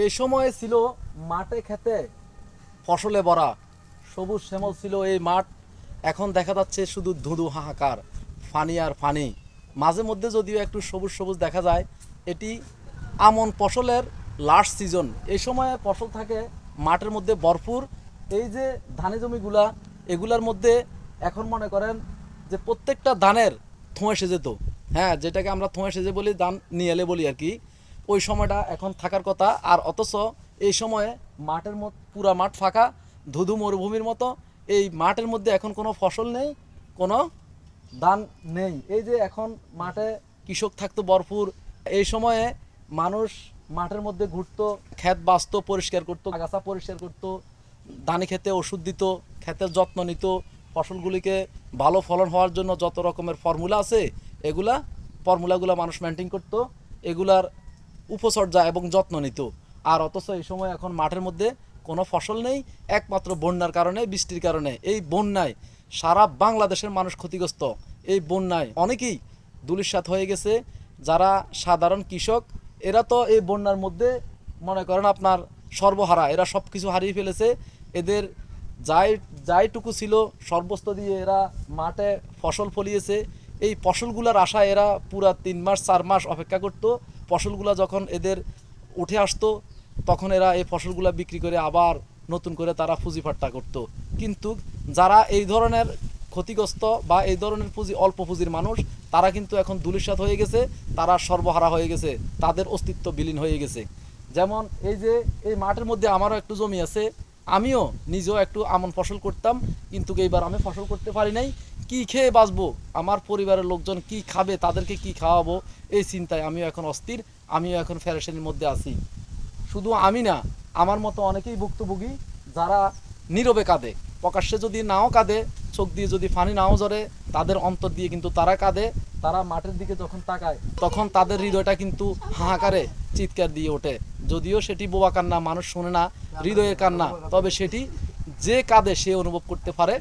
এই সময় ছিল মাঠে খেতে ফসলে ভরা, সবুজ শ্যামল ছিল এই মাঠ। এখন দেখা যাচ্ছে শুধু ধুধু হাহাকার, ফানি আর ফানি। মাঝে মধ্যে যদিও একটু সবুজ সবুজ দেখা যায়। এটি আমন ফসলের লাস্ট সিজন। এই সময়ে ফসল থাকে মাঠের মধ্যে ভরপুর। এই যে ধানি জমিগুলা, এগুলার মধ্যে এখন মনে করেন যে প্রত্যেকটা ধানের থোঁয়ে সেজে যেত। হ্যাঁ, যেটাকে আমরা থোঁয়ে সেজে বলি, ধান নিয়েলে বলি আর কি। ওই সময়টা এখন থাকার কথা। আর অথচ এই সময়ে মাঠের মধ্যে পুরা মাঠ ফাঁকা, ধুধু মরুভূমির মতো। এই মাঠের মধ্যে এখন কোনো ফসল নেই, কোনো ধান নেই। এই যে এখন মাঠে কৃষক থাকতো ভরপুর। এই সময়ে মানুষ মাঠের মধ্যে ঘুরতো, ক্ষেত বাঁচতো, পরিষ্কার করতো, আগাছা পরিষ্কার করতো, ধানে খেতে ওষুধ দিত, ক্ষেতের যত্ন নিত, ফসলগুলিকে ভালো ফলন হওয়ার জন্য যত রকমের ফর্মুলা আছে এগুলা ফর্মুলাগুলো মানুষ মেনটেন করতো, এগুলার উপচর্যা এবং যত্ন নিত। আর অথচ এই সময় এখন মাঠের মধ্যে কোনো ফসল নেই, একমাত্র বন্যার কারণে, বৃষ্টির কারণে। এই বন্যায় সারা বাংলাদেশের মানুষ ক্ষতিগ্রস্ত। এই বন্যায় অনেকেই ধূলিসাৎ হয়ে গেছে। যারা সাধারণ কৃষক, এরা তো এই বন্যার মধ্যে মনে করেন আপনার সর্বহারা, এরা সব কিছু হারিয়ে ফেলেছে। এদের যাইটুকু ছিল সর্বস্ব দিয়ে এরা মাঠে ফসল ফলিয়েছে। এই ফসলগুলোর আশায় এরা পুরা 3 মাস 4 মাস অপেক্ষা করত। ফসলগুলো যখন এদের উঠে আসতো তখন এরা এই ফসলগুলো বিক্রি করে আবার নতুন করে তারা পুঁজিপাট্টা করত। কিন্তু যারা এই ধরনের ক্ষতিগ্রস্ত বা এই ধরনের অল্প পুঁজির মানুষ, তারা কিন্তু এখন ধূলিসাৎ হয়ে গেছে, তারা সর্বহারা হয়ে গেছে, তাদের অস্তিত্ব বিলীন হয়ে গেছে। যেমন এই যে এই মাঠের মধ্যে আমারও একটু জমি আছে, আমিও নিজেও একটু আমন ফসল করতাম, কিন্তু এইবার আমি ফসল করতে পারি নাই। কি খেয়ে বাঁচবো, আমার পরিবারের লোকজন কি খাবে, তাদেরকে কি খাওয়াবো, এই চিন্তায় আমিও এখন অস্থির, আমিও এখন ফেরেশানির মধ্যে আছি। শুধু আমি না, আমার মতো অনেকেই ভুক্তভোগী, যারা নীরবে কাঁদে। প্রকাশ্যে যদি নাও কাঁদে, চোখ দিয়ে যদি পানি নাও ঝরে, তাদের অন্তর দিয়ে কিন্তু তারা কাঁদে। তারা মাঠের দিকে যখন তাকায় তখন তাদের হৃদয়টা কিন্তু হাহাকারে চিৎকার দিয়ে ওঠে। যদিও সেটি বোবা কান্না, মানুষ শোনে না হৃদয়ের কান্না, তবে সেটি যে কাঁদে সে অনুভব করতে পারে।